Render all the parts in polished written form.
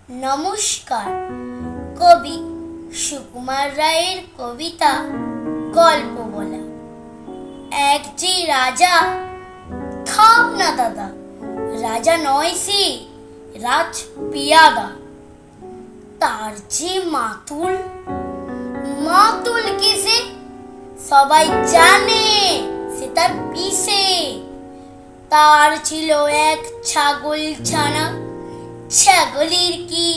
নমস্কার। কবি সুকুমার রায়ের কবিতা গল্প বলা। এক যে রাজা, থাম না দাদা, রাজা নয় সে, রাজ পিয়াদা। তার যে মাতুল, মাতুল কিসে সবাই জানে, সে তার পিসে। তার ছিল এক ছাগল ছানা, ছাগলের কি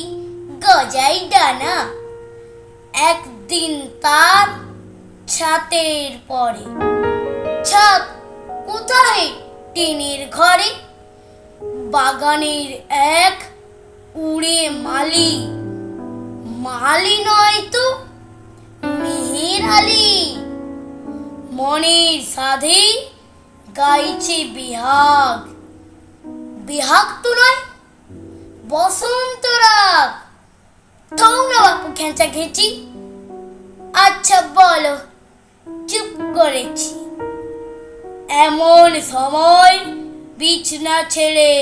গজাই ডানা। একদিন তার ছাতের পরে, ছাদ কোথায়? টিনের ঘরে। বাগানের এক উড়ে মালি, মালি নয় তো মেহের আলী। মনের সাধে গাইছে বিহাগ, বিহাগ তো নয় বসন্ত রাগ। থাও না বাপু খেঁচা খেঁচি, আচ্ছা বলো, চুপ করেছি। এমন সময় বিছনা ছেড়ে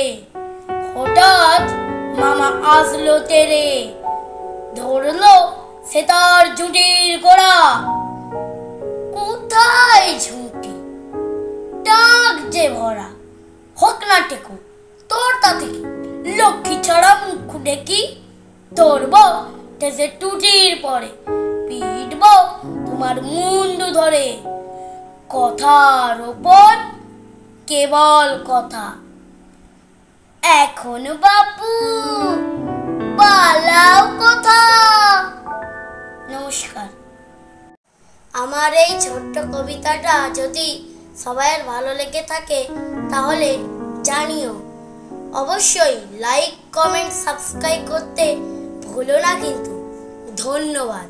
হঠাৎ মামা আসলো তেরে। ধরলো সে তার ঝুঁটির গোড়া, কোথায় ঝুঁটি টাক যে ভরা। হোক না টেকো তোর তা থেকে, লক্ষ্মী ছাড়া মুখ ডেকি। ধরবো ঠেসে টুটির পরে, পিটবো তোমার মুন্ডু ধরে। কথার ওপর কেবল কথা, এখন বাপু পালাও কথা। নমস্কার। আমার এই ছোট্ট কবিতাটা যদি সবার ভালো লেগে থাকে তাহলে জানিও। অবশ্যই লাইক, কমেন্ট, সাবস্ক্রাইব করতে ভুলো না কিন্তু। ধন্যবাদ।